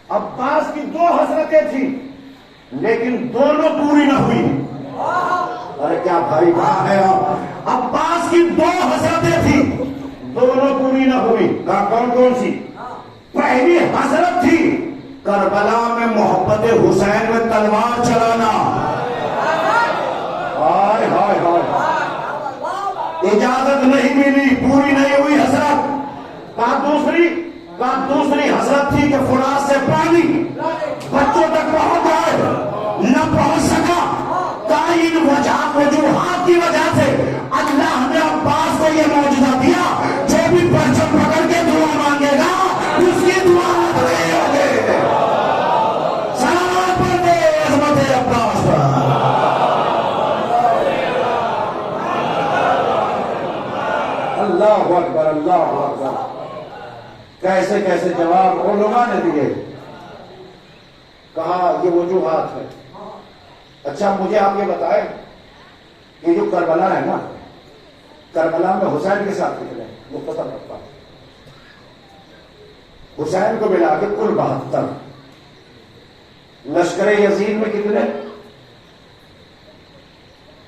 عباس کی 2 حسرتیں تھیں لیکن دونوں پوری نہ ہوئی. ارے کیا بھائی کہاں ہے آپ؟ عباس کی 2 حسرتیں تھیں دونوں پوری نہ ہوئی. کہا کون کون سی؟ پہلی حسرت تھی کربلا میں محبت حسین میں تلوار چلانا. ہائے ہائے ہائے، اجازت نہیں ملی، پوری نہیں ہوئی حسرت. دوسری حسرت تھی کہ فرات سے پانی بچوں تک پہنچ گئے، نہ پہنچ سکا. ان وجوہات کی وجہ سے اللہ نے عباس کو یہ معجزہ دیا، جو بھی پرچم پکڑ کے دعا مانگے گا اس کی دعا پوری ہوگی. سلام پڑھتے عظمت عباس پر. اللہ اکبر اللہ اکبر. کیسے کیسے جواب علماء نے دیے. کہا یہ وجوہات ہے. اچھا مجھے آپ یہ بتائیں کہ جو کربلا ہے نا، کربلا میں حسین کے ساتھ کتنے مختصر رکھتا، حسین کو ملا کے کل 72، لشکر یزید میں کتنے؟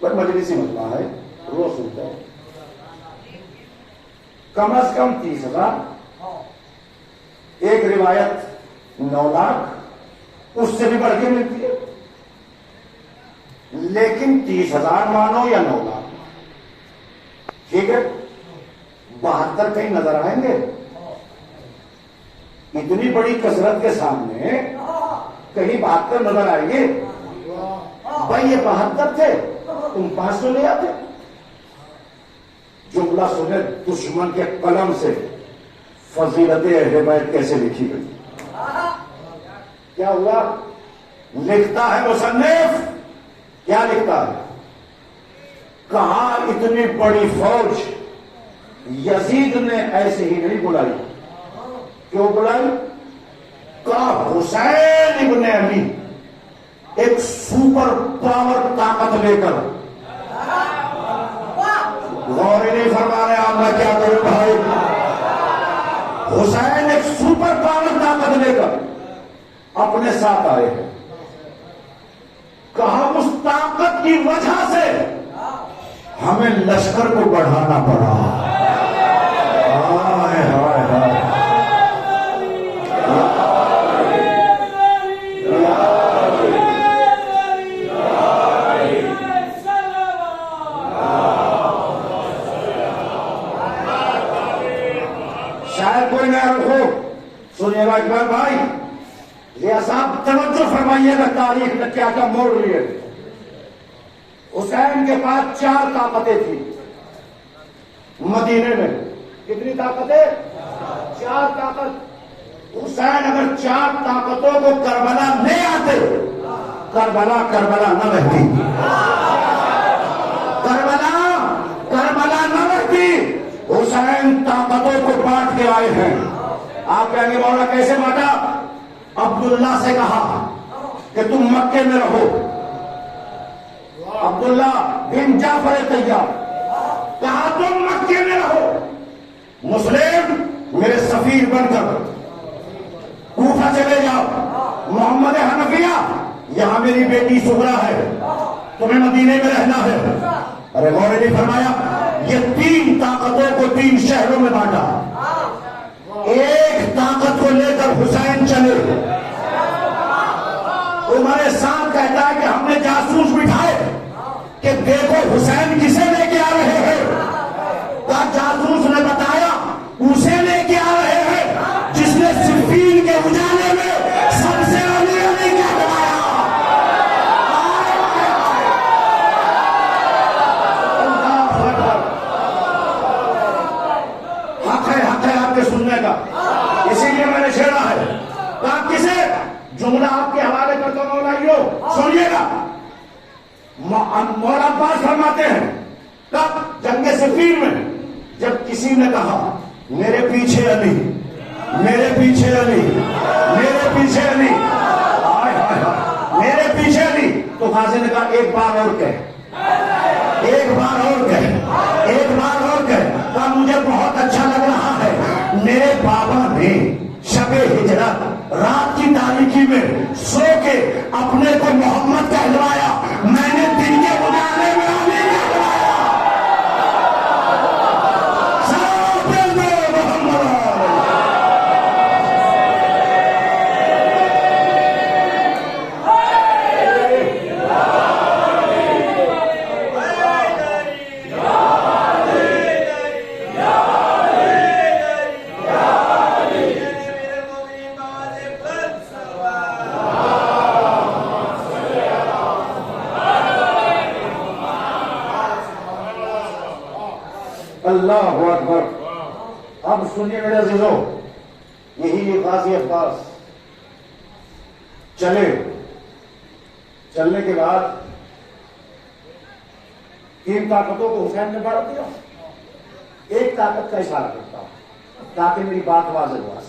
پر مجلسی مجمع ہے، روز سنتے ہیں، کم از کم 30,000. ایک روایت 9 لاکھ، اس سے بھی بڑھ کے ملتی ہے. لیکن 30,000 مانو یا 9 لاکھ، ٹھیک ہے. 72 کہیں نظر آئیں گے؟ اتنی بڑی کثرت کے سامنے کہیں 72 نظر آئیں گے؟ بھائی یہ 72 تھے، تم 500 لے آتے. جملہ سنے دشمن کے قلم سے فضیلت اہل بیت کیسے لکھی گئی. کیا ہوا؟ لکھتا ہے مصنف، کیا لکھتا ہے؟ کہاں اتنی بڑی فوج یزید نے ایسے ہی نہیں بلائی. کیوں بلائی؟ کہا حسین ابن علی ایک سپر پاور طاقت لے کر. غور نہیں فرما رہے آپ، میں کیا کروں بھائی. حسین ایک سپر پاور طاقت لے کر اپنے ساتھ آئے ہیں. کہا اس طاقت کی وجہ سے ہمیں لشکر کو بڑھانا پڑا. ہائے ہائے ہائے. شاید کوئی نہ رکھو، سنیے گا اقبال بھائی، یہ صاحب توجہ فرمائیے گا تاریخ نے کیا کیا موڑ لیے. حسین کے پاس 4 طاقتیں تھیں مدینے میں. کتنی طاقتیں؟ 4 طاقت. حسین اگر 4 طاقتوں کو کربلا لے آتے، کربلا نہ رہتی. کربلا نہ رہتی. حسین طاقتوں کو بانٹ کے آئے ہیں. آپ کہیں گے مولا کیسے بانٹا؟ عبداللہ سے کہا کہ تم مکے میں رہو. عبداللہ بن جعفر طیار کہا تم مکے میں رہو. مسلم میرے سفیر بن کر کوفہ چلے جاؤ. محمد حنفیہ یہاں میری بیٹی سغرا ہے، تمہیں مدینے میں رہنا ہے. ارے غور نے فرمایا یہ 3 طاقتوں کو 3 شہروں میں بانٹا. ایک طاقت کو لے کر حسین چلے. تمہارے ساتھ کہتا ہے کہ ہم نے جاسوس بٹھائے کہ دیکھو حسین کسے لے کے آ رہے ہیں. کہا جاسوس نے بتایا اسے لے کے آ رہے ہیں جس نے صفین کے اجالے میں سب سے علی علی کیا بنایا. حق ہے آپ کے سننے کا، اسی لیے میں نے چھیڑا ہے. کہا کسے؟ جملہ آپ کے حوالے کرتا ہوں مولائیو سنیے گا. مولا عباس فرماتے ہیں کب جنگ صفین میں جب کسی نے کہا میرے پیچھے علی، میرے پیچھے علی، میرے پیچھے علی، میرے پیچھے علی، تو غازی نے کہا ایک بار اور کہہ، ایک بار اور کہہ، ایک بار اور کہہ. کہا مجھے بہت اچھا لگ رہا ہے. میرے بابا نے شب ہجرت رات کی تاریخ میں سو کے اپنے کو محمد کہلوایا، میں نے دن کے اجالے میں علی کہلوایا۔ سلام دے محمد۔ اللہ اکبر۔ اب سنیے میرے عزیزو، یہی غازی عباس چلنے کے بعد تین طاقتوں کو حسین نے بڑھ دیا۔ ایک طاقت کا اشارہ کرتا ہوں تاکہ میری بات واضح ہوا۔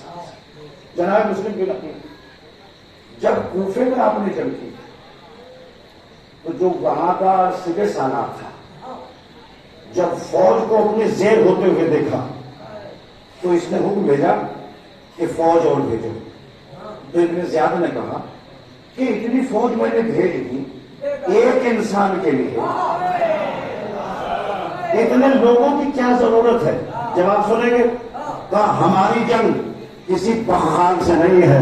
جناب مسلم کی نقل، جب کوفے میں آپ نے جنگ کی تو جو وہاں کا سبے سالار تھا، جب فوج کو اپنے زیر ہوتے ہوئے دیکھا تو اس نے حکم بھیجا کہ فوج اور بھیجو۔ تو ابن زیاد نے کہا کہ اتنی فوج میں نے بھیج دی ایک انسان کے لیے، اتنے لوگوں کی کیا ضرورت ہے؟ جواب سنیں گے؟ کہا ہماری جنگ کسی بخال سے نہیں ہے،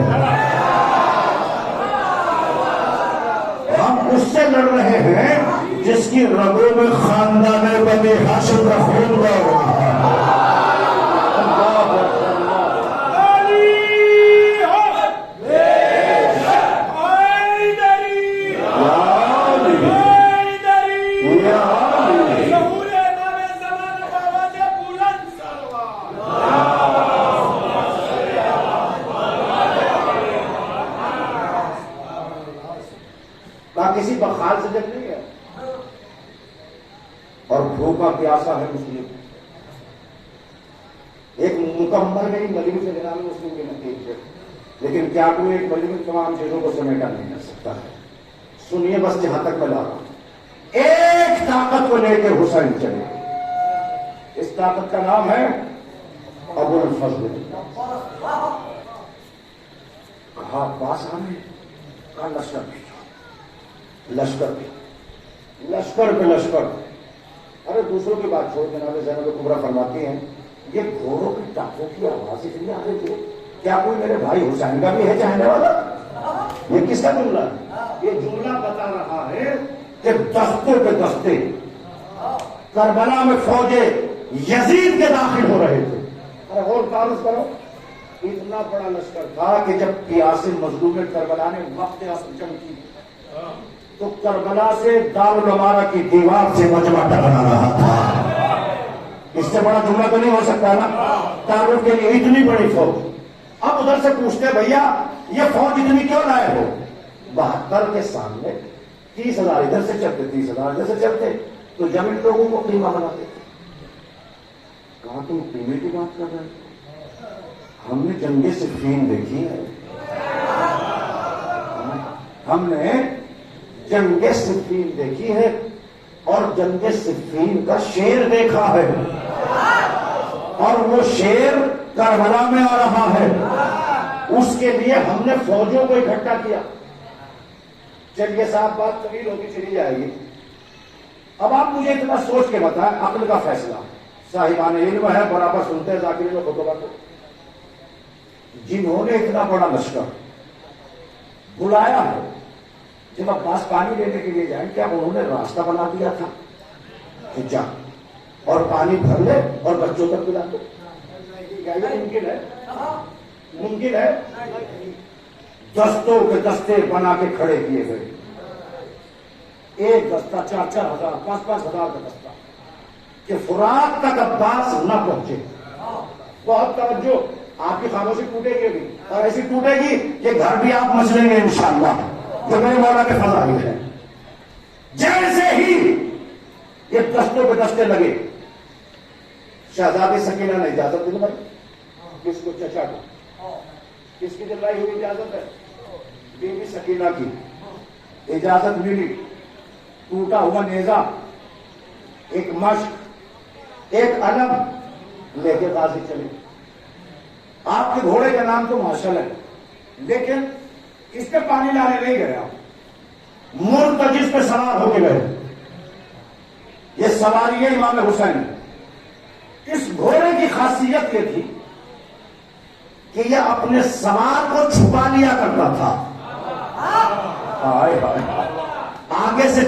ہم اس سے لڑ رہے ہیں جس کی رگوں میں خاندان بنی ہاشم کا خون بہہ رہا ہے۔ کسی بخال سے جنگ نہیں ہے، اور بھوکا پیاسا ہے مسلم۔ ایک مکمل نہیں مجلس سے جناب مسلم کے نتیجے، لیکن کیا کوئی ایک مجلس تمام چیزوں کو سمیٹا نہیں کر سکتا ہے۔ سنیے بس جہاں تک میں لا رہا ہوں، ایک طاقت کو لے کے حسین چلے، اس طاقت کا نام ہے ابو الفضل۔ کہا پاس آنے، کہا لشکر بھی، لشکر پہ لشکر۔ ارے دوسروں کی بات چھوڑ، جناب زینب کبریٰ فرماتی ہیں یہ گھوڑوں کی ٹانکوں کی آواز اتنی آ رہی تھی، کیا کوئی میرے بھائی حسین کا بھی ہے چاہنے والا؟ یہ کس کا جملہ ہے؟ یہ جملہ بتا رہا ہے کہ دستے پہ دستے کربلا میں فوجیں یزید کے داخل ہو رہے تھے۔ ارے اور تعارف کرو، اتنا بڑا لشکر تھا کہ جب قیاسم مظلوم کربلا نے وقت اصل جنگ کی تو کربلا سے دارالعمارہ کی دیوار سے مجمع ٹکرا رہا تھا۔ اس سے بڑا جملہ تو نہیں ہو سکتا نا، تعارف کے لیے اتنی بڑی فوج۔ اب ادھر سے پوچھتے بھیا یہ فوج اتنی کیوں لائے ہو؟ 72 کے سامنے 30,000 ادھر سے چلتے، 30,000 ادھر سے چلتے، تو جب ان لوگوں کو قیمہ بناتے تھے۔ کہا تم قیمے کی بات کر رہے ہو؟ ہم نے جنگ صفین دیکھی ہے، ہم نے جنگ صفین دیکھی ہے اور جنگ صفین کا شیر دیکھا ہے، اور وہ شیر کربلا میں آ رہا ہے، اس کے لیے ہم نے فوجوں کو اکٹھا کیا۔ چلیے صاحب بات طویل ہوتی چلی جائے گی، اب آپ مجھے اتنا سوچ کے بتائیں، عقل کا فیصلہ، صاحبان علم ہے برابر سنتے ہیں ذاکر میں خطبہ کو، جنہوں نے اتنا بڑا لشکر بلایا ہے، جب عباس پانی لینے کے لیے جائیں کیا انہوں نے راستہ بنا دیا تھا کہ جا اور پانی بھر لے اور بچوں تک پلا دو؟ ممکن ہے؟ ممکن ہے؟ دستوں کے دستے بنا کے کھڑے کیے گئے، ایک دستہ 4,000 5,000 کا دستہ، کہ فرات تک عباس نہ پہنچے۔ بہت توجہ، آپ کی خاموشی ٹوٹے گی بھی، اور ایسی ٹوٹے گی کہ گھر بھی آپ مسلیں گے انشاءاللہ، جو میرے مولا کے فضائل ہے۔ جیسے ہی یہ دستوں پہ دستے لگے، شہزادی سکینہ نے اجازت دلوائی، کس کو؟ چچا کو۔ کس کی دلوائی ہوئی اجازت ہے؟ بی بی سکینہ کی اجازت ملی۔ ٹوٹا ہوا نیزہ، ایک مشق، ایک علم لے کے غازی چلے۔ آپ کے گھوڑے کا نام تو مارشل ہے، لیکن اس پہ پانی لانے نہیں گیا، مرتجز پہ سوار ہو کے گئے. یہ سواری ہے امام حسین. اس گھوڑے کی خاصیت یہ تھی کہ یہ اپنے سوار کو چھپا لیا کرتا تھا. آگے سے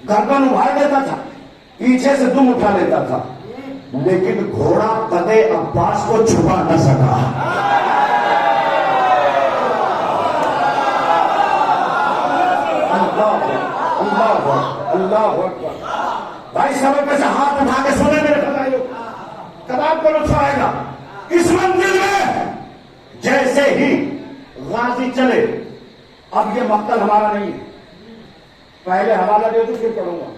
گردن ابھار لیتا تھا، پیچھے سے دم اٹھا لیتا تھا، لیکن گھوڑا قدے عباس کو چھپا نہ سکا. اللہ اکبر. بھائی سب میں سے ہاتھ اٹھا کے سنے میرے بتائیے، کب آپ کو لطف آئے گا. اس منزل میں جیسے ہی غازی چلے، اب یہ مقتل ہمارا نہیں ہے، پہلے حوالہ دے دوں پھر پڑھوں گا.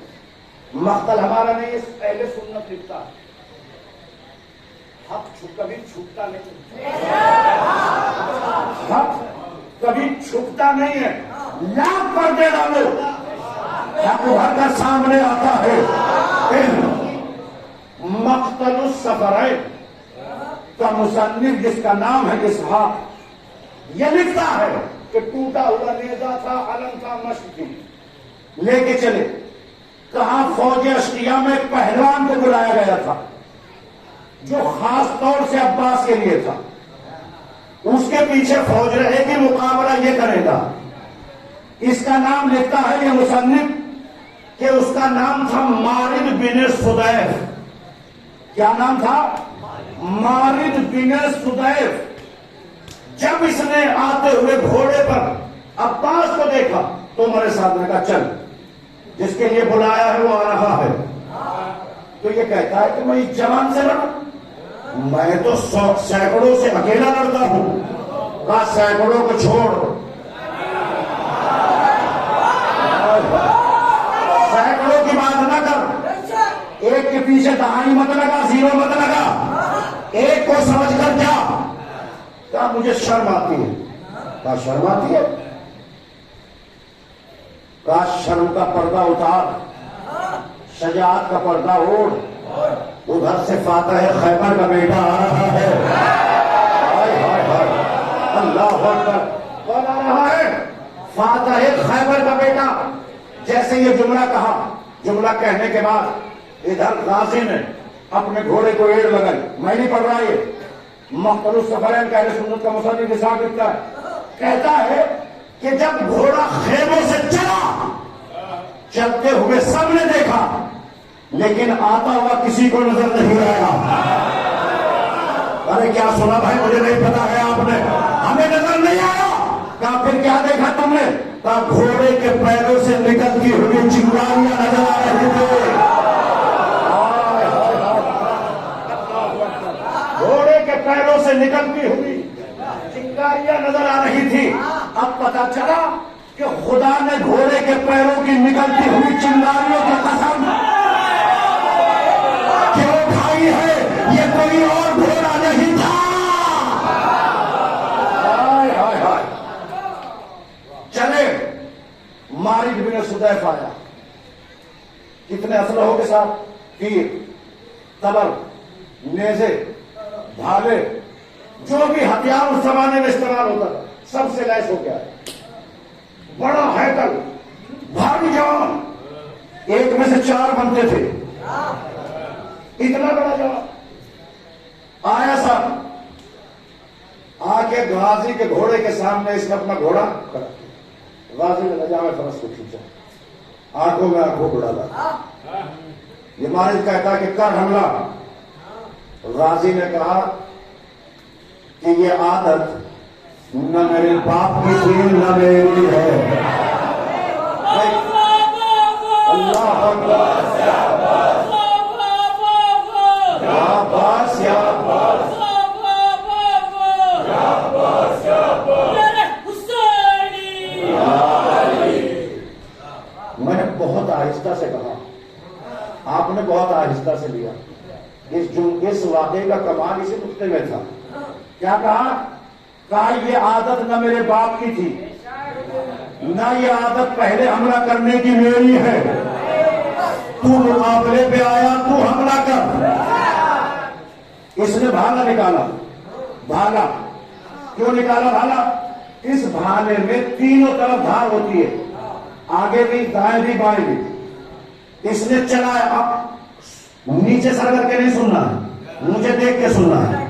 مقتل ہمارا نہیں ہے، پہلے سنت لکھتا ہے. حق کبھی چھپتا نہیں، حق کبھی چھپتا نہیں ہے. لاکھ پردے ڈالو، حق بھر کر سامنے آتا ہے. مقتل السفرین کا مصنف جس کا نام ہے اسحاق، یہ لکھتا ہے کہ ٹوٹا ہوا نیزہ تھا، علم تھا، مشق تھی، لے کے چلے. کہاں فوج اشقیہ میں پہلوان کو بلایا گیا تھا جو خاص طور سے عباس کے لیے تھا. اس کے پیچھے فوج رہے گی، مقابلہ یہ کرے گا. اس کا نام لکھتا ہے یہ مصنف کہ اس کا نام تھا مارد بن سدیف. کیا نام تھا؟ مارد بن سدیف. جب اس نے آتے ہوئے گھوڑے پر عباس کو دیکھا تو میرے ساتھ نے کہا چل، جس کے لیے بلایا ہے وہ آ رہا ہے. تو یہ کہتا ہے کہ میں اس جوان سے لڑوں؟ میں تو سینکڑوں سے اکیلا لڑتا ہوں. کہا سینکڑوں کو چھوڑ، سینکڑوں کی بات نہ کر، ایک کے پیچھے دہائی مت لگا، زیرو مت لگا، ایک کو سمجھ کر جا. کہا مجھے شرم آتی ہے. کہا شرم آتی ہے؟ کہا شرم کا پردہ اتار، شجاعت کا پردہ اوڑھ. ادھر سے فاتح خیبر کا بیٹا آ رہا ہے. اللہ اکبر. کون آ رہا ہے؟ فاتح خیبر کا بیٹا. جیسے یہ جملہ کہا، جملہ کہنے کے بعد ادھر غازی نے اپنے گھوڑے کو ایڑ لگائی. میں نہیں پڑھ رہا، یہ مقتل السفرین کا اہل سنت کا مصنف اسحاق لکھتا ہے. کہتا ہے کہ جب گھوڑا خیموں سے چلا، چلتے ہوئے سب نے دیکھا لیکن آتا ہوا کسی کو نظر نہیں آیا. ارے کیا سنا بھائی؟ مجھے نہیں پتا ہے. آپ نے ہمیں نظر نہیں آیا. کہا پھر کیا دیکھا تم نے؟ کہا گھوڑے کے پیروں سے نکلتی ہوئی چنگاریاں نظر آ رہی تھی. گھوڑے کے پیروں سے نکلتی ہوئی چنگاریاں نظر آ رہی تھی. اب پتا چلا کہ خدا نے گھوڑے کے پیروں کی نکلتی ہوئی چنگاریوں کی قسم کیوں کھائی ہے؟ یہ کوئی اور گھوڑا نہیں تھا. چلے مارد بن سدیف آیا. کتنے اسلحوں کے ساتھ؟ تیر، تبر، نیزے، بھالے، جو بھی ہتھیار اس زمانے میں استعمال ہوتا تھا سب سے لیس ہو گیا. بڑا ہیکل، بھاری جوان، ایک میں سے 4 بنتے تھے. اتنا بڑا جوان آیا صاحب، آ کے غازی کے گھوڑے کے سامنے اس نے اپنا گھوڑا کھڑا. غازی نے لجامِ فرس کو کھینچا، آنکھوں میں آنکھوں کو ڈالا. یہ مالک کہتا کہ کر حملہ. غازی نے کہا کہ یہ عادت نہ میرے باپ کی تھی نہ میری ہے. اللہ اکبر. میں نے بہت آہستہ سے کہا، آپ نے بہت آہستہ سے لیا. اس واقعے کا کمال اسی نقطے میں تھا. کیا کہا؟ کہا یہ عادت نہ میرے باپ کی تھی نہ یہ عادت پہلے حملہ کرنے کی میری ہے. تو مقابلے پہ آیا، تو حملہ کر. اس نے بھالا نکالا. بھالا کیوں نکالا؟ بھالا اس بھالے میں تینوں طرف دھار ہوتی ہے، آگے بھی، دائیں بھی، بائیں بھی. اس نے چلایا. اب نیچے سر کر کے نہیں سننا ہے، مجھے دیکھ کے سننا ہے.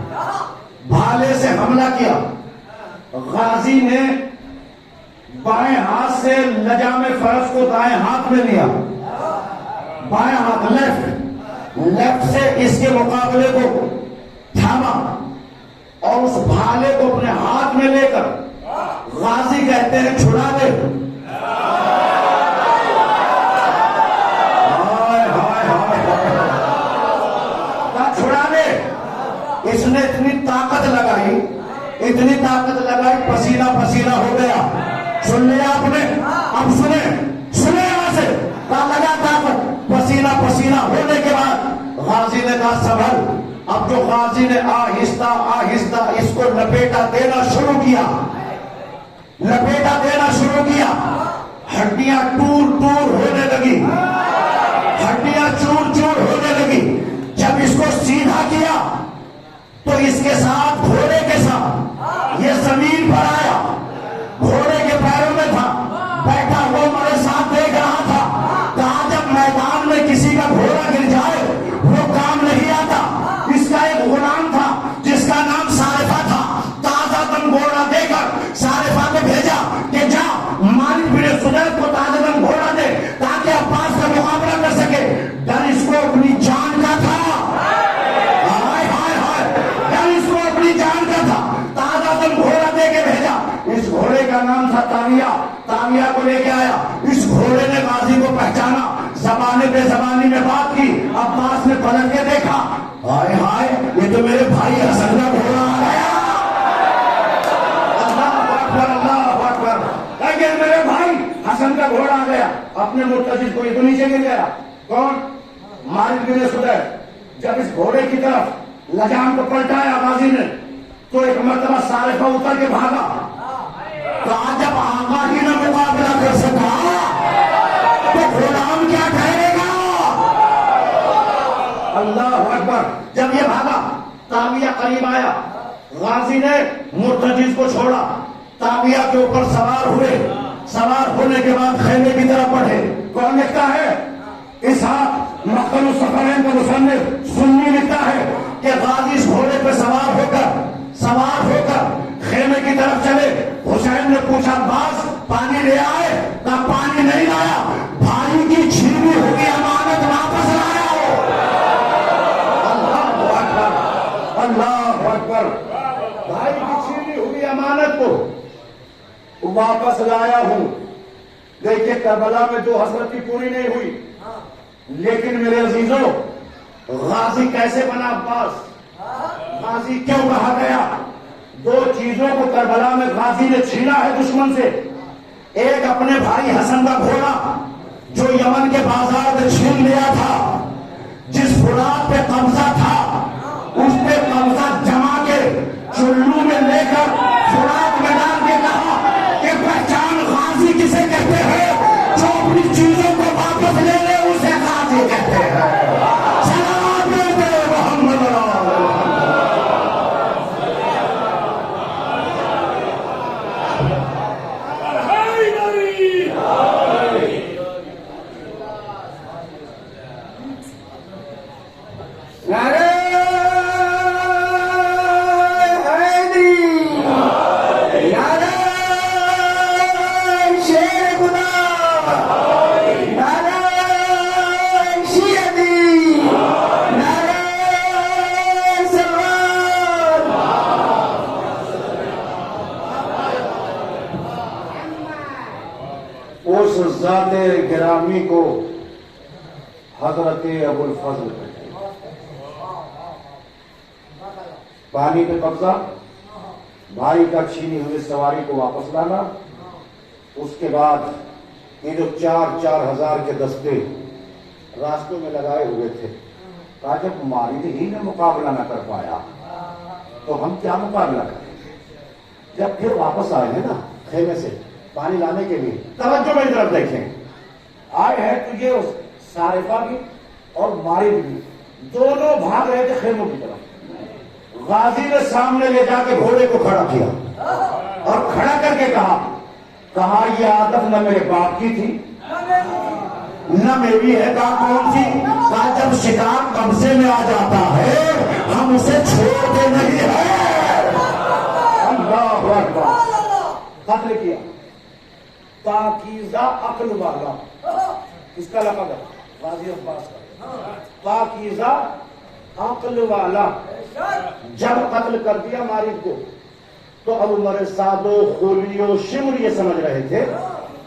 بھالے سے حملہ کیا. غازی نے بائیں ہاتھ سے لجام فرس کو دائیں ہاتھ میں لیا، بائیں ہاتھ لیفٹ سے اس کے مقابلے کو تھاما اور اس بھالے کو اپنے ہاتھ میں لے کر غازی کہتے ہیں چھڑا دے. چھڑا دے. اس نے اتنی طاقت لگائی، پسینہ پسینہ ہو گیا. سن لیا آپ نے؟ اب سنے یہاں سے لگا طاقت. پسینہ پسینہ ہونے کے بعد غازی نے کہا سنبھل. اب جو غازی نے آہستہ آہستہ اس کو لپیٹا دینا شروع کیا، ہڈیاں ٹور ہونے لگی، ہڈیاں چور ہونے لگی. جب اس کو سیدھا کیا تو اس کے ساتھ گھوڑے کے ساتھ یہ زمین پر آیا، گھوڑے کے پیروں میں تھا بیٹھا. وہ میرے ساتھ دیکھ رہا تھا. کہا جب میدان میں کسی کا گھوڑا گر جائے وہ کام نہیں آتا. اس کا ایک غلام تھا جس کا نام صارفہ تھا. تازہ دم گھوڑا دے کر صارفہ کو بھیجا کہ جا مالک بن سدید کو تازہ دم گھوڑا دے تاکہ عباس کا مقابلہ کر سکے. ڈر اس کو اپنی جان کا تھا، گھوڑا دے کے بھیجا. اس گھوڑے کا نام تھا تاویہ کو لے کے آیا. اس گھوڑے نے غازی کو پہچانا، زبانے بے زبانی میں بات کی. عباس نے پلٹ کے دیکھا، ہائے ہائے یہ تو میرے بھائی حسن کا گھوڑا آ گیا. اللہ اکبر، اللہ اکبر. کہ میرے بھائی حسن کا گھوڑا آ گیا. اپنے مرتضی کو یہ تو نیچے گر گیا. کون؟ مالک بن سدید. جب اس گھوڑے کی طرف لجام کو پلٹایا غازی نے تو ایک مرتبہ صارفہ اتر کے بھاگا. کہا جب آقا ہی نہ مقابلہ کر سکا تو غلام کیا ٹھہرے گا. اللہ اکبر. جب یہ بھاگا تاویہ قریب آیا. غازی نے مرتجز کو چھوڑا، تاویہ کے اوپر سوار ہوئے. سوار ہونے کے بعد خیمے کی طرف بڑھے. کون لکھتا ہے؟ اسحاق مقتل السفرین کا مصنف سنی لکھتا ہے کہ غازی اس گھوڑے پہ سوار ہو کر خیمے کی طرف چلے. حسین نے پوچھا عباس پانی لے آئے؟ کہا پانی نہیں لایا، بھائی کی چھینی ہوئی امانت واپس لایا ہو. اللہ اکبر، اللہ اکبر. بھائی کی چھینی ہوئی امانت کو واپس لایا ہوں. دیکھیے کربلا میں جو حسرت کی پوری نہیں ہوئی، لیکن میرے عزیزوں غازی کیسے بنا عباس؟ غازی کیوں کہا گیا؟ دو چیزوں کو کربلا میں غازی نے چھینا ہے دشمن سے. ایک اپنے بھائی حسن کا گھوڑا جو یمن کے بازار میں چھین لیا تھا، جس فرات پہ قبضہ تھا اس پہ قبضہ جما کے چلو میں لے کر فرات میں ڈال کے کہا کہ پہچان غازی کسے کہتے ہیں؟ جو اپنی چیزوں کو واپس لے لے اسے غازی کہتے ہیں. ذات گرامی کو حضرت ابو الفضل کہتے ہیں. پانی پہ قبضہ، بھائی کا چھینی ہوئی سواری کو واپس لانا. اس کے بعد یہ جو 4,000 کے دستے راستوں میں لگائے ہوئے تھے، کہا جب مالک ہی نے مقابلہ نہ کر پایا تو ہم کیا مقابلہ کریں گے. جب پھر واپس آئے ہیں نا خیمے سے پانی لانے کے لیے، توجہ میری طرف دیکھیں. آئے ہیں تو یہ صارفہ بھی اور مارد بھی دونوں بھاگ رہے تھے خیموں کی طرف. غازی نے سامنے لے جا کے گھوڑے کو کھڑا کیا. اور کھڑا کر کے کہا یہ عادت نہ میرے باپ کی تھی نہ میری ہے. کہا کون سی؟ کہا جب شکار قبضے میں آ جاتا ہے ہم اسے چھوڑتے نہیں ہیں. اللہ اکبر. قتل کیا پاکیزہ عقل والا. کس کا لقب ہے؟ غازی عباس کا. پاکیزہ عقل والا. جب قتل کر دیا مالک کو تو اب عمر سعد و خولی و شمر یہ سمجھ رہے تھے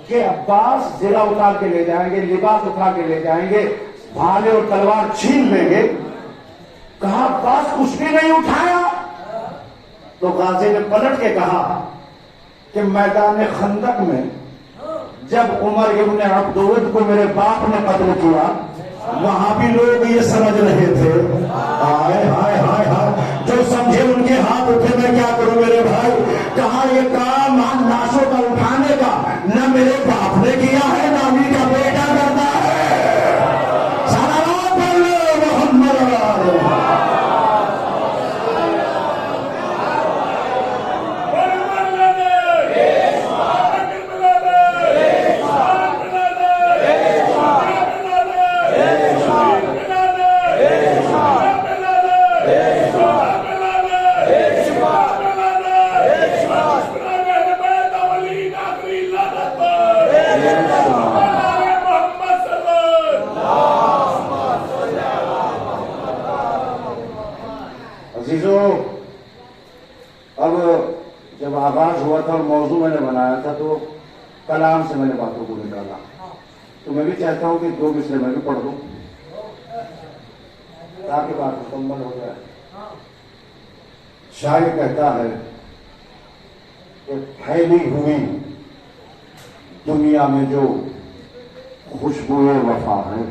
کہ عباس زرہ اتار کے لے جائیں گے, لباس اٹھا کے لے جائیں گے, بھالے اور تلوار چھین لیں گے. کہا عباس کچھ بھی نہیں اٹھایا. تو غازی نے پلٹ کے کہا کہ میدان خندق میں جب عمر ابن عبدود کو میرے باپ نے قتل کیا وہاں بھی لوگ یہ سمجھ رہے تھے. ہائے ہائے ہائے ہائے, جو سمجھے ان کے ہاتھ اٹھے. میں کیا کروں میرے بھائی. کہا یہ کام لاشوں کا اٹھانے کا نہ میرے باپ نے کیا ہے نہ انہیں کا بیٹا کرتا ہے. صلوات اللہ محمد علیہ. اب جب آغاز ہوا تھا اور موضوع میں نے بنایا تھا تو کلام سے میں نے باتوں کو نکالا. تو میں بھی چاہتا ہوں کہ 2 مصرے میں بھی پڑھ دوں تاکہ بات مکمل ہو جائے. شاعر کہتا ہے کہ پھیلی ہوئی دنیا میں جو خوشبو وفا ہے,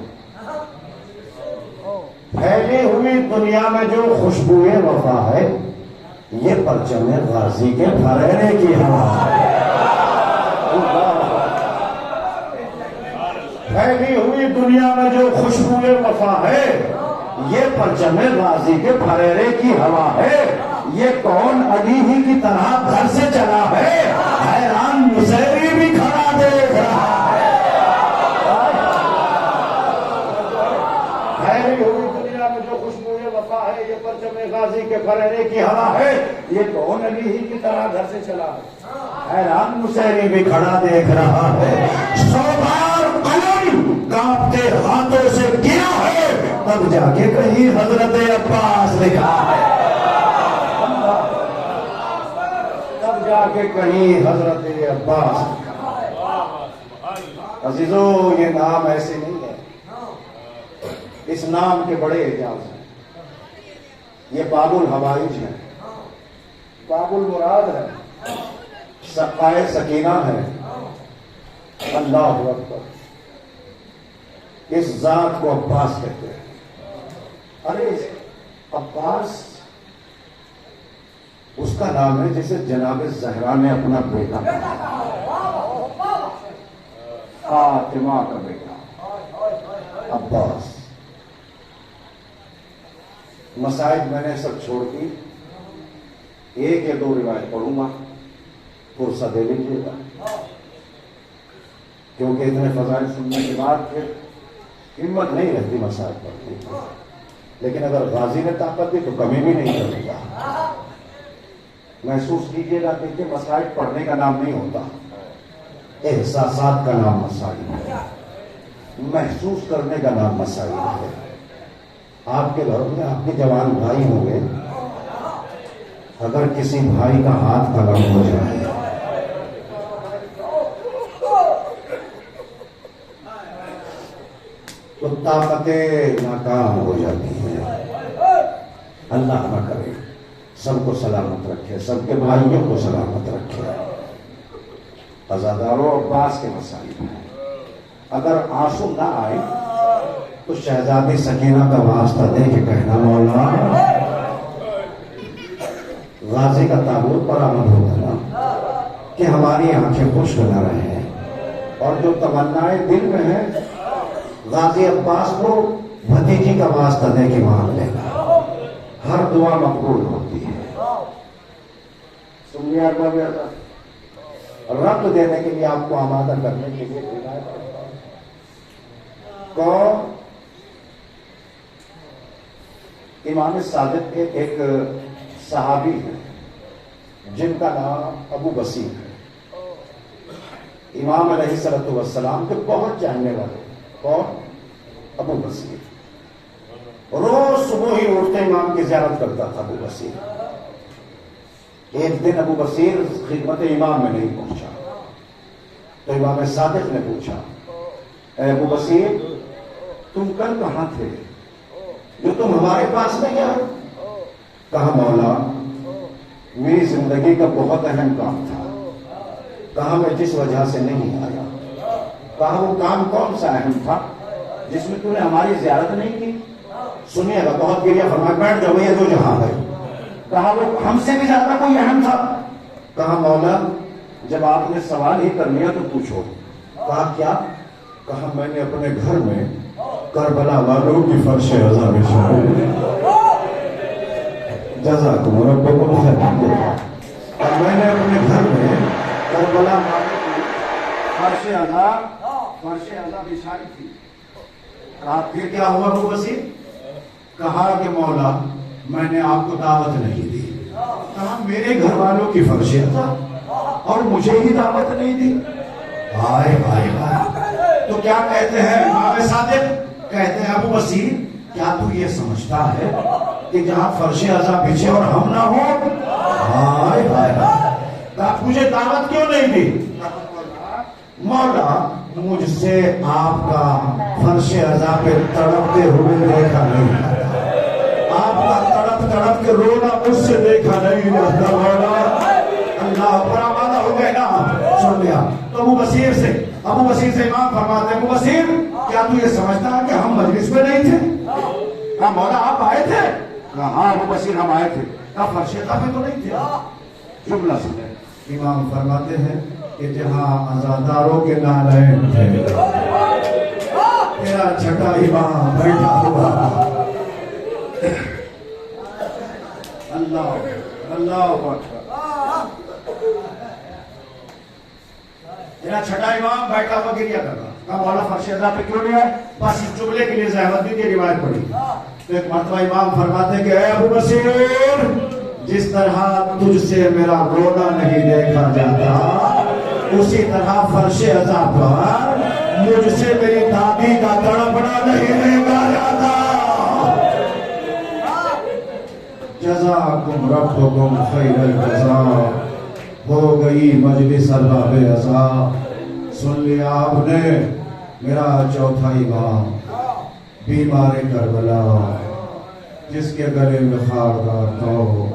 پھیلی ہوئی دنیا میں جو خوشبو وفا ہے یہ پرچم غازی کے پھریرے کی ہوا ہے. پھیلی ہوئی دنیا میں جو خوشبو وفا ہے یہ پرچم غازی کے پھریرے کی ہوا ہے. یہ کون علی ہی کی طرح گھر سے چلا ہے, حیران مسیری بھی کھڑا دیکھ رہا ہے. پھیلی ہوئی دنیا میں جو خوشبو وفا ہے یہ پرچم غازی کے پھریرے کی ہوا ہے. یہ کون علی ہی کی طرح گھر سے چلا ہے, حیران مسیری بھی کھڑا دیکھ رہا ہے. 100 بار قلم کانپتے ہاتھوں سے گرا ہے تب جا کے کہیں حضرت عباس لکھا ہے. تب جا کے کہیں حضرت عباس. عزیزو یہ نام ایسے نہیں ہے, اس نام کے بڑے اعجاز ہیں. یہ باب الحوائج ہے, باب المراد ہے, سقائے سکینہ ہے. اللہ اکبر. اس ذات کو عباس کہتے ہیں. ارے عباس اس کا نام ہے جسے جناب زہرا نے اپنا بیٹا فاطمہ کا بیٹا عباس. مسائل میں نے سب چھوڑ دی, 1 یا 2 روایت پڑھوں گا, فرصت دے لیجیے گا کیونکہ اتنے فضائل سننے کے بعد پھر ہمت نہیں رہتی مسائل پڑھنے کی. لیکن اگر غازی نے طاقت دی تو کمی بھی نہیں کرے گا. محسوس کیجیے گا کہ مسائل پڑھنے کا نام نہیں ہوتا, احساسات کا نام مسائل ہے, محسوس کرنے کا نام مسائل ہے. آپ کے گھر میں آپ کے جوان بھائی ہوں گے, اگر کسی بھائی کا ہاتھ قلم ہو جائے تو طاقتیں ناکام ہو جاتی ہیں. اللہ نہ کرے, سب کو سلامت رکھے, سب کے بھائیوں کو سلامت رکھے. عزاداروں عباس کے مسائل ہیں. اگر آنسو نہ آئے تو شہزادی سکینہ کا واسطہ دے کے کہنا مولا غازی کا تابوت پر آمد ہوگا کہ ہماری آنکھیں خشک نہ رہیں, اور جو تمنائیں دل میں ہیں غازی عباس کو بھتیجی کا واسطہ دے کے مانگ لے گا. ہر دعا مقبول ہوتی ہے. سنیے ربط دینے کے لیے، آپ کو آمادہ کرنے کے لیے روایت کرتا ہوں۔ کون؟ امام صادق کے ایک صحابی ہیں جن کا نام ابو بصیر ہے، امام علیہ الصلوۃ والسلام کے بہت جاننے والے۔ کون؟ ابو بصیر۔ روز صبح ہی اٹھتے امام کی زیارت کرتا تھا ابو بصیر۔ ایک دن ابو بصیر خدمت امام میں نہیں پہنچا تو امام صادق نے پوچھا، اے ابو بصیر تم کل کہاں تھے جو تم ہمارے پاس نہیں آئے؟ کہا مولا میری زندگی کا بہت اہم کام تھا۔ کہا میں جس وجہ سے نہیں آیا۔ کہا وہ کام کون سا اہم تھا جس میں تم نے ہماری زیارت نہیں کی؟ سنیے گا، بہت گریا فرمایا، بیٹھ جاؤ یہ دو جہاں ہے۔ کہا وہ ہم سے بھی زیادہ کوئی اہم تھا؟ کہا مولا جب آپ نے سوال ہی کر لیا تو پوچھو۔ کہا کیا؟ کہا میں نے اپنے گھر میں کربلا والوں کی فرش عزا بچھائی۔ جزاکم ربکم خیر۔ میں نے اپنے گھر میں کربلا والوں کی فرش عزا بچھائی تھی۔ کہا پھر کیا ہوا ابو بصیر؟ کہا کہ مولا میں نے آپ کو دعوت نہیں دی۔ کہا میرے گھر والوں کی فرش عزا اور مجھے ہی دعوت نہیں دی؟ ہائے ہائے ہائے۔ تو کیا کہتے ہیں امام صادق؟ کہتے ہیں ابو بصیر کیا تو یہ سمجھتا ہے کہ جہاں فرش عزا بچھے اور ہم نہ ہو؟ ہائے ہائے ہائے۔ کہا مجھے دعوت کیوں نہیں دی؟ مولا مجھ سے آپ کا فرش عزا پہ تڑپتے ہوئے دیکھا نہیں جاتا، آپ کا تڑپ تڑپ کے رونا مجھ سے دیکھا نہیں جاتا مولا۔ اللہ پر آمادہ ہو گئے نا، سن لیا۔ تو ابو بصیر سے امام فرماتے ہیں ابو بصیر کیا تو یہ سمجھتا ہے کہ ہم مجلس میں نہیں تھے؟ کہا مولا آپ آئے تھے؟ کہا ہاں ابو بصیر ہم آئے تھے۔ کہا فرش عزا پہ تو نہیں تھے؟ جملہ سنے۔ امام فرماتے ہیں کہ جہاں عزاداروں کے نالین تھے تیرا چھٹا امام بیٹھا ہوا۔ اللہ اللہ اکبر۔ تیرا چھٹا امام بیٹھا ہوا گریا کر رہا۔ کہا مولا فرش عزا پہ کیوں نہیں آئے؟ بس اس جملے کے لیے زحمت دی تھی، روایت پڑھی۔ تو ایک مرتبہ امام فرماتے ہیں کہ اے ابو بصیر جس طرح تجھ سے میرا رونا نہیں دیکھا جاتا اسی طرح فرش عزا پر مجھ سے میری دادی کا تڑپنا نہیں دیکھا جاتا۔ جزاکم ربکم خیر الجزاء۔ ہو گئی مجلس ارباب عزا۔ سن لیا آپ نے، میرا چوتھا امام بیمار کربلا جس کے گلے میں خار ڈالتا ہو۔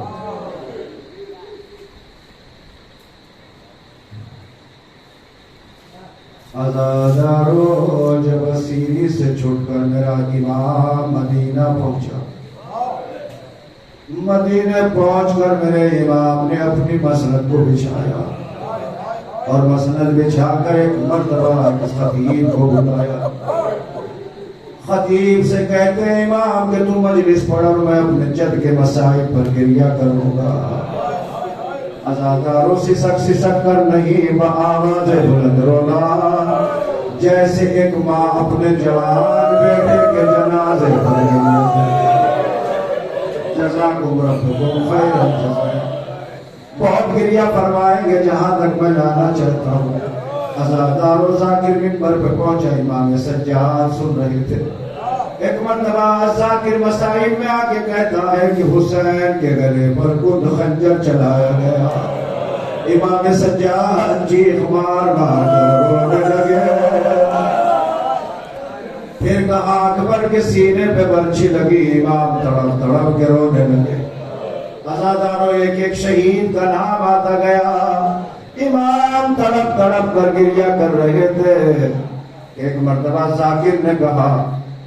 عزادارو جب اسیری سے چھوٹ کر میرا امام مدینہ پہنچا، مدینہ پہنچ کر میرے امام نے اپنی مسند کو بچھایا اور مسند بچھا کر ایک مرتبہ خطیب کو بلایا۔ خطیب سے کہتے ہیں امام کہ تم مجلس پڑھ اور میں اپنے جد کے مسائل پر گریہ کروں گا۔ عزاداروں سسک کر نہیں بآواز بلند رونا، جیسے ایک ماں اپنے جوان بیٹے کے جنازے پر گریہ کرے۔ جزاکم ربکم خیر الجزاء۔ بہت گریہ فرمائیں گے جہاں تک میں لانا چاہتا ہوں۔ عزاداروں ذاکر منبر پہ پہنچا، امام سجاد سن رہے تھے۔ ایک مرتبہ ذاکر مسائل میں آ کے کہتا ہے کہ حسین کے گلے پر خود خنجر چلایا گیا۔ امام سجاد چیخ مار مار کر رونے لگے۔ پھر کہا اکبر کے سینے پہ برچھی لگی، امام تڑپ تڑپ کے رونے لگے۔ عزاداروں ایک ایک شہید کا نام آتا گیا، امام تڑپ تڑپ کر گریہ کر رہے تھے۔ ایک مرتبہ ذاکر نے کہا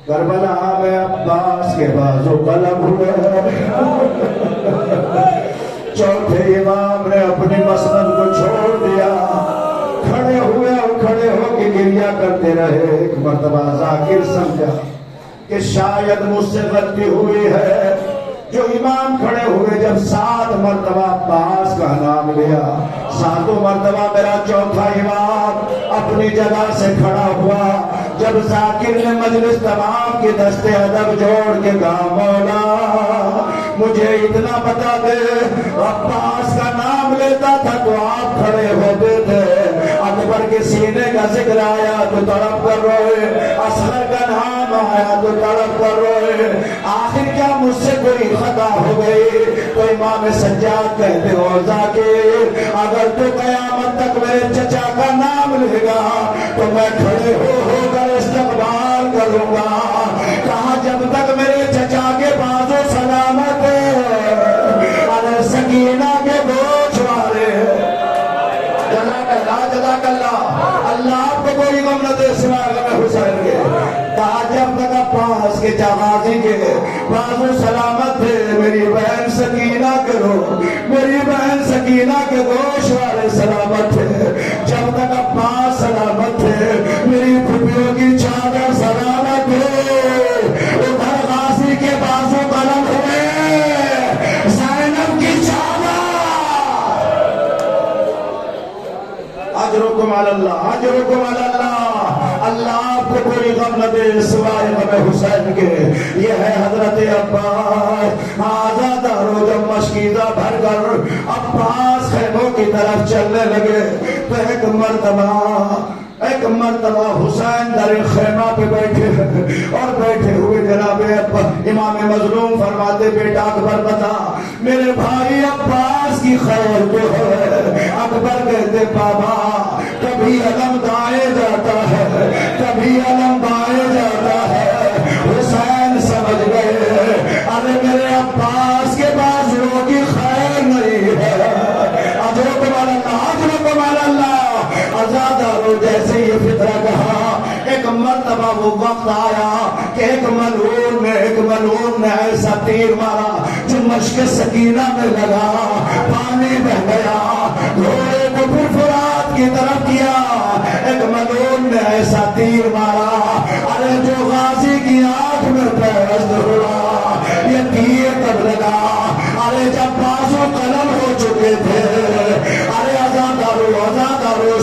کربلا میں عباس کے بازو قلم ہوئے۔ چوتھے امام نے اپنی مسند کو چھوڑ دیا، کھڑے ہوئے اور کھڑے ہو کے گریہ کرتے رہے۔ ایک مرتبہ ذاکر سمجھا کہ شاید مجھ سے غلطی ہوئی ہے، جو امام کھڑے ہوئے جب 7 مرتبہ عباس کا نام لیا، 7 مرتبہ میرا چوتھا امام اپنی جگہ سے کھڑا ہوا۔ جب ذاکر نے مجلس تمام کی دستے ادب جوڑ کے کہا مولا مجھے اتنا بتا دے، عباس کا نام لیتا تھا تو آپ کھڑے ہوتے تھے، اکبر کے سینے کا ذکر آیا تو تڑپ کر روئے، اصغر کا نام آیا تو تڑپ کر روئے، آخر کیا مجھ سے کوئی خطا ہو گئی؟ تو امام سجاد کہتے ہو ذاکر اگر تو قیامت تک میرے چچا کا نام لے گا تو میں کھڑے ہو کر استقبال کروں گا۔ کہا جب تک میرے چچا کے بازو سلامت ارے سکینہ کے گوش والے، جزاک اللہ جزاک اللہ، اللہ آپ کو کوئی غم نہ دے سوائے غم حسین کے۔ کہا جب تک عباس کے جہازی کے بازو سلامت تھے میری بہن سکینہ کرو، میری بہن سکینہ کے گوش والے سلامت تھے، جب تک عباس سلامت تھے میری پھپھیوں کی چادر سلامت ہے، ادھر غازی کے بازو قلم ہوئے زینب کی چادر۔ اجرکم علی اللہ اجرکم علی اللہ، اللہ آپ کو کوئی غم نہ دے سوائے غم حسین کے۔ یہ ہے حضرت عباس آزاد رو جب مشکیزہ بھر کر عباس خیموں کی طرف چلنے لگے تو ایک مرتبہ حسین در خیمہ پہ بیٹھے اور بیٹھے ہوئے جناب امام مظلوم فرماتے بیٹا اکبر بتا میرے بھائی عباس کی خیر تو ہے؟ اکبر کہتے بابا کبھی علم دائیں جاتا ہے کبھی علم بائیں جاتا ہے۔ حسین سمجھ گئے ارے میرے عباس کے بازو کی خیر نہیں ہے۔ اجرکم علی اللہ اجرکم علی اللہ، آزادارو جیسے یہ فطرہ کہا ایک مرتبہ وہ وقت آیا کہ ایک ملعون نے ایسا تیر مارا جو مشک سکینہ میں لگا، پانی بہ گیا، گھوڑے کو پھر فرات کی طرف کیا، ایک ملعون نے ایسا تیر مارا ارے جو غازی کی آنکھ میں پیوست ہوا۔ یہ تیر کب لگا؟ ارے جب بازو قلم ہو چکے تھے۔ ارے آزادارو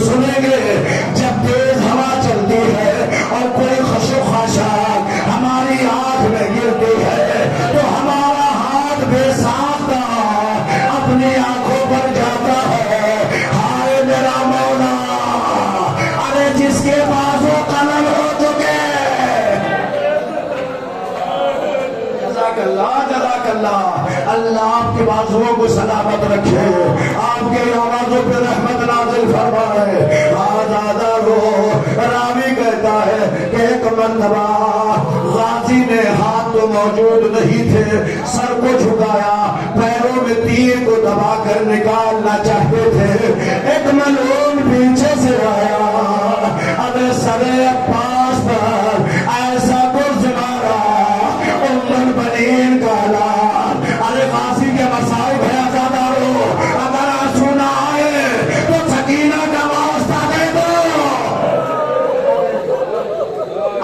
سنیں گے جب تیز ہوا چلتی ہے اور کوئی خشو خاشاک ہماری آنکھ میں گرتی ہے تو ہمارا ہاتھ بے ساختہ اپنی آنکھوں پر جاتا ہے۔ ہائے میرا مولا ارے جس کے بازو قلم ہو چکے، جزاک اللہ جزاک اللہ، اللہ آپ کے بازوؤں کو سلامت رکھے، آپ کے آوازوں پہ رحمت نازل فرمائے۔ آزادارو راوی کہتا ہے کہ ایک مرتبہ غازی نے ہاتھ تو موجود نہیں تھے، سر کو جھکایا، پیروں میں تیر کو دبا کر نکالنا چاہتے تھے، ایک ملعون پیچھے سے آیا، ابے سر عباس پر ایسا گرز مارا ام البنین کا اعلان۔ ارے غازی کے مصائب ہے آزادارو، اگر آنسو نہ آئے تو سکینہ کا واسطہ دے دو۔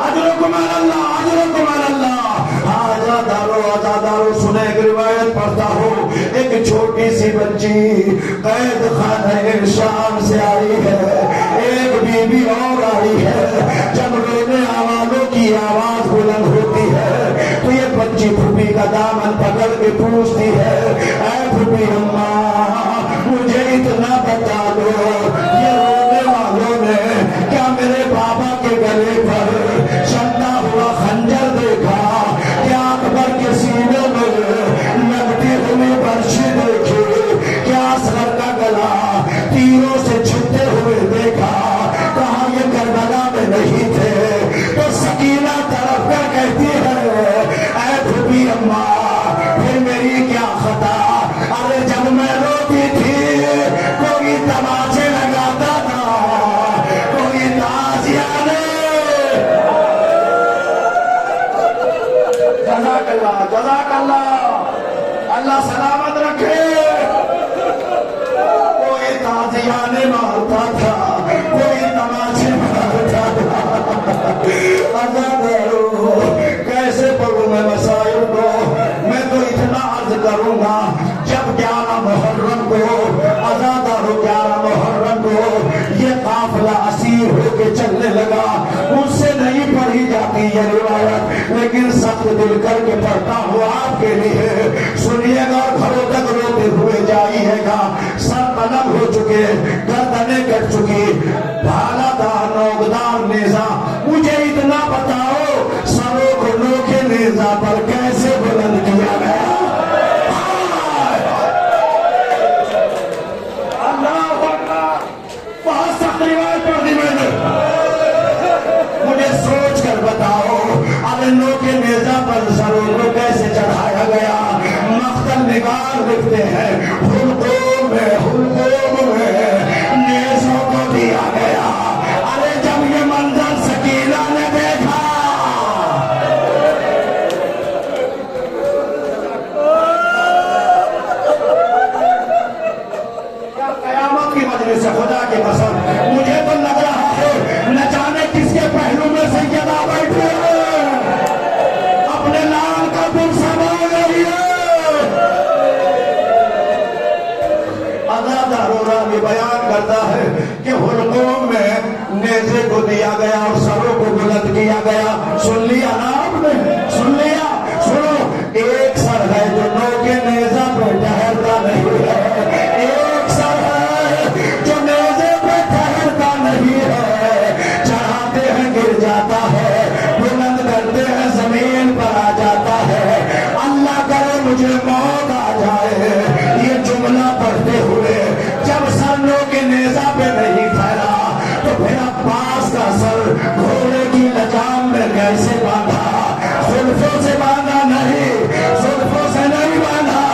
اجرکم علی اللہ اجرکم علی اللہ۔ آزادارو سنے ایک روایت پڑھتا ہوں، ایک چھوٹی سی بچی قید خانہ شام سے آئی ہے، ایک بی بی اور آئی ہے، جب رونے والوں کی آواز بلند ہوتی ہے تو یہ بچی پھوپھی کا دامن پکڑ کے پوچھتی ہے اے پھوپھی اماں مجھے اتنا بتا دو یہ رونے والوں نے کیا میرے بابا کے گلے پر چلتا ہوا خنجر دیکھا؟ کیا اکبر کے سینے میں لگتی ہوئی برچھی دیکھی؟ کیا اصغر کا گلا تیروں سے چھٹتے ہوئے دیکھا؟ کہاں یہ کربلا میں نہیں تھے؟ تو سکینہ طرف کر کہتی ہے اے پھوپھی اماں پھر میری کیا خطا؟ ارے جب میں روتی تھی کوئی تماشے قافلہ اسیر ہو کے چلنے لگا. مجھ سے نہیں پڑھی جاتی یہ روایت, لیکن سخت دل کر کے پڑھتا ہوں آپ کے لیے. سنیے گا, گھروں تک روتے ہوئے جائیے گا. سر قلم ہو چکے, گردنیں کٹ چکی, بھالا دار نوکدار نیزا. مجھے اتنا بتاؤ سروں کو نوکے نیزا پر کیسے بلند کیا گیا؟ اللہ اکبر. بہت سخت روایت پڑھ دی میں نے. مجھے سوچ کر بتاؤ اب نوکے نیزا پر سروں کو کیسے چڑھایا گیا؟ مختل نگار لکھتے ہیں حلقوں میں نیزوں کو دیا گیا. ارے جب یہ منظر سکینہ نے دیکھا, کیا قیامت کی مجلس سے خدا کی قسم مجھے تو لگ رہا ہے نہ جانے کس کے پہلو میں سیدہ بیٹھے اپنے لال کا دل سما رہی ہے. راوی بیان کرتا ہے کہ حلقوں میں نیزے کو دیا گیا اور سروں کو بلند کیا گیا. سن لیا نا آپ نے, سن لیا. سنو, ایک سر ہے جو نوکے نیزا پہ ٹھہرتا نہیں ہے, ایک سر ہے جو نیزے پہ ٹھہرتا نہیں ہے. چڑھاتے ہیں گر جاتا ہے, بلند کرتے ہیں زمین پر آ جاتا ہے. اللہ کرے مجھے موت آ جائے یہ جملہ پڑھتے ہوئے. جب سروں کے نیزا پہ نہیں ٹھہرا تو پھر عباس کا سر گھوڑے کی لجام میں کیسے باندھا؟ زلفوں سے باندھا نہیں, زلفوں سے نہیں باندھا,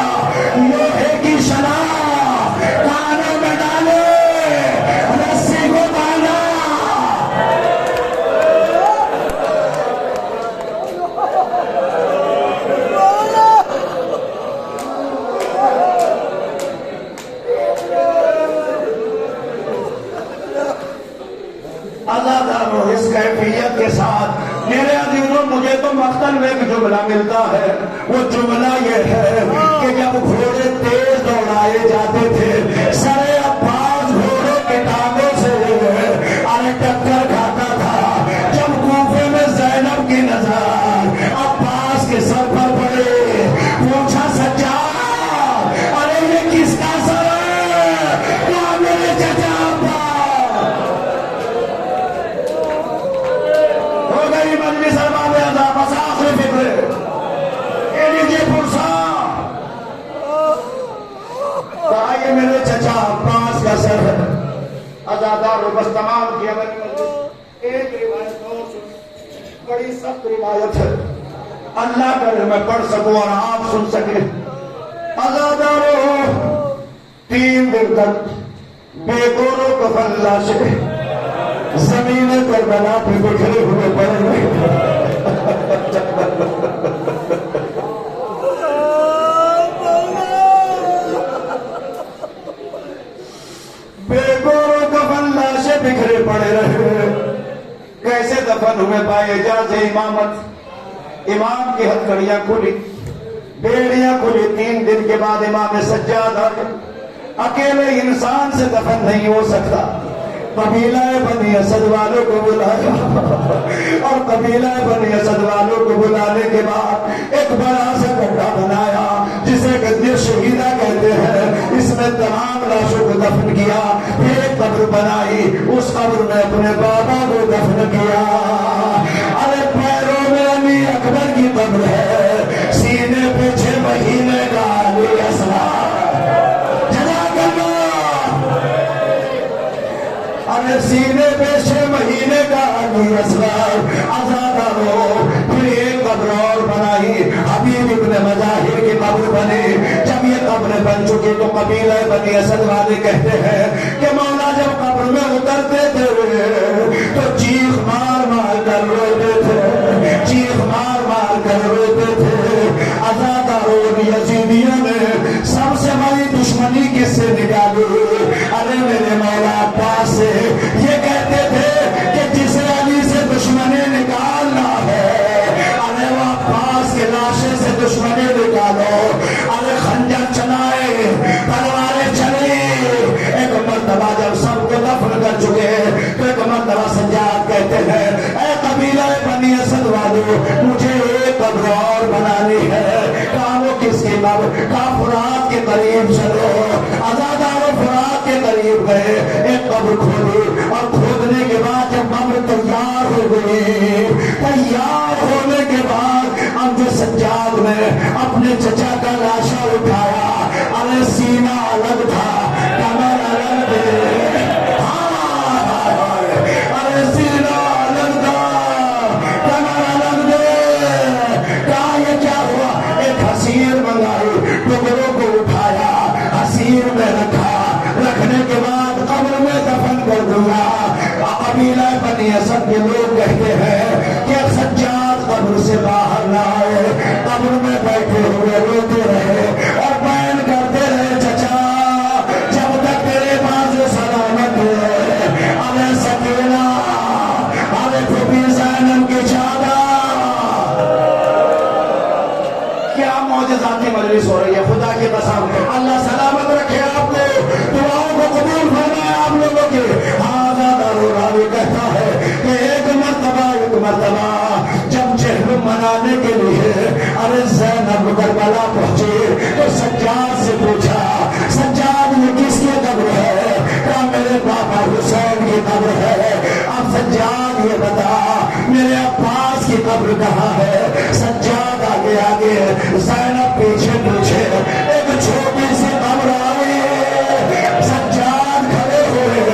لوہے کی شناخت کانوں میں ڈالے, رسی کو باندھا. آزادارو, اس کیفیت کے ساتھ میرے عزیزوں مجھے تو مقتل میں ایک جملہ ملتا ہے. وہ جملہ یہ ہے کہ جب گھوڑے تیز دوڑائے جاتے تھے, سرے عباس گھوڑے کے ٹانگوں سے ارے ٹکر کھاتا تھا. جب کوفے میں زینب کی نظر عباس کے سر پر پڑے, پوچھا سجاد ارے یہ کس کا سر ہے؟ کیا میرے چچا عباس؟ مجلس ارباب عذاب بس آخری فکر یہ لیجیے پرسا. کہا یہ میرے چچا عباس کا سر ہے. ازادار بس تمام کیا ایک روایت اور سن, بڑی سخت روایت ہے, اللہ کرے میں پڑھ سکوں اور آپ سن سکیں. ازادارو 3 دن تک بے گورو کفن لاشیں زمین کربلا پہ بکھرے ہوئے پڑے ہوئے. بے گورو کفن لاشیں بکھرے پڑے رہے. کیسے دفن ہوئے؟ پائے جازے امامت, امام کی ہتھکڑیاں کھلی, بیڑیاں کھلی. 3 دن کے بعد امام سجاد آئے. اکیلے انسان سے دفن نہیں ہو سکتا. قبیلہ بنی اسد والوں کو بلایا اور قبیلہ بنی اسد والوں کو بلانے کے بعد ایک بڑا سا گڈھا بنایا جسے گدی شہیدہ کہتے ہیں. اس میں تمام لاشوں کو دفن کیا. پھر ایک قبر بنائی, اس قبر میں اپنے بابا کو دفن کیا. ارے پیروں میں امیر اکبر کی قبر ہے, سینے پہ 6 مہینے کا علی اصغر. سینے پہ 6 مہینے کا علی اصغر. آزادارو, پھر ایک قبر اور بنائی, حبیب ابن مظاہر کی قبر بنی. جب یہ قبر بن چکی تو قبیلہ بنی اسد والے کہتے ہیں کہ مولا جب قبر میں اترتے تھے تو چیخ مار مار کر روتے تھے, چیخ مار مار کر روتے تھے. آزادارو, یزیدیوں نے سب سے بڑی دشمنی کس سے نکالی؟ ارے میرے مولا عباس سے. یہ کہتے تھے کہ جسے علی سے دشمنی نکالنا ہے, ارے وہ عباس کے لاشے سے دشمنی نکالو. ارے خنجر چلائے, تلواریں چلی. ایک مرتبہ جب سب کو دفن کر چکے تو قبر کھودی اور کھودنے کے بعد جب قبر تیار ہو گئی، تیار ہونے کے بعد اب جو سجاد نے اپنے چچا کا لاشا اٹھایا، ارے سینہ الگ تھا کمر الگ تھے، ارے سینہ الگ تھا کمر الگ تھے، کہا یہ کیا ہوا؟ ایک حسیر منگائی، ٹکڑوں کو اٹھایا، حسیر میں رکھا، رکھنے کے بعد قبر میں دفن کر دیا۔ قبیلہ بنی اسد کے لوگ کہتے ہیں کہ سجاد قبر سے باہر نہ آئے، قبر میں بیٹھے ہوئے روتے رہے اور بیان کرتے رہے، چچا جب تک تیرے بازو سلامت ہے، ارے سکینہ، ارے پھوپھی زینب کی چادر۔ کیا معجزاتی مجلس ہو رہی ہے، خدا کی قسم، اللہ سلامت رکھے آپ کو، دعاؤں کو قبول فرمائے آپ لوگوں کے۔ راوی کہتا ہے کہ ایک مرتبہ جب جہل منانے کے لیے ارے زینب کربلا پہنچے تو سجاد سے پوچھا، سجاد یہ کس کی قبر ہے؟ کہا میرے پاپا حسین کی قبر ہے۔ اب سجاد یہ بتا میرے عباس کی قبر کہاں ہے؟ سجاد آگے آگے، زینب پیچھے پیچھے، ایک چھوٹی سی قبر آئی، سجاد کھڑے ہوئے،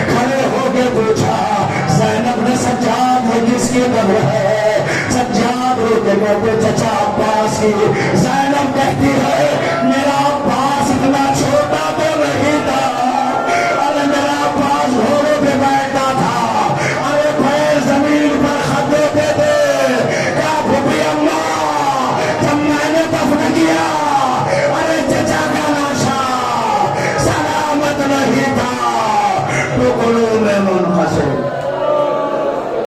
کھڑے ہو کے پوچھا، زینب نے سجاد یہ کس کی قبر ہے؟ سجاد روتے کہتے چچا عباس کی۔ زینب کہتی ہے میرا